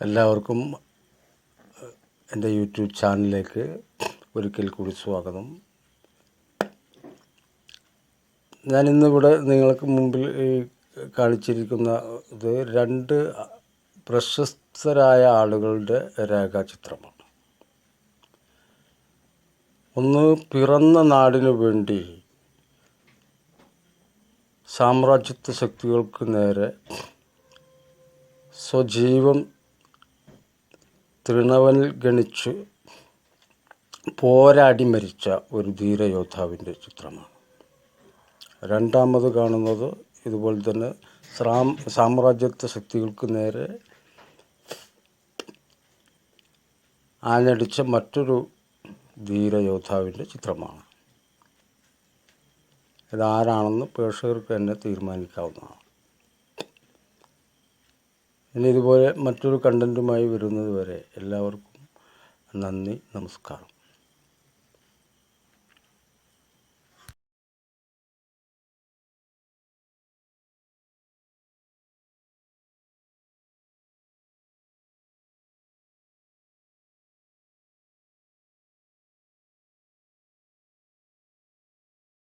എല്ലാവർക്കും എൻ്റെ യൂട്യൂബ് ചാനലിലേക്ക് ഒരിക്കൽ കൂടി സ്വാഗതം. ഞാനിന്നിവിടെ നിങ്ങൾക്ക് മുമ്പിൽ കാണിച്ചിരിക്കുന്ന ഇത് രണ്ട് പ്രശസ്തരായ ആളുകളുടെ രേഖാചിത്രമാണ്. ഒന്ന് പിറന്ന നാടിനു വേണ്ടി സാമ്രാജ്യത്വ ശക്തികൾക്ക് നേരെ സ്വജീവൻ തൃണവൽഗണിച്ച് പോരാടി മരിച്ച ഒരു ധീരയോദ്ധാവിൻ്റെ ചിത്രമാണ്. രണ്ടാമത് കാണുന്നത് ഇതുപോലെ തന്നെ സാമ്രാജ്യത്വ ശക്തികൾക്ക് നേരെ ആഞ്ഞടിച്ച മറ്റൊരു ധീരയോദ്ധാവിൻ്റെ ചിത്രമാണ്. ഇതാരാണെന്ന് പ്രേക്ഷകർക്ക് തന്നെ തീരുമാനിക്കാവുന്നതാണ്. ഇനി ഇതുപോലെ മറ്റൊരു കണ്ടൻറ്റുമായി വരുന്നത് വരെ എല്ലാവർക്കും നന്ദി, നമസ്കാരം.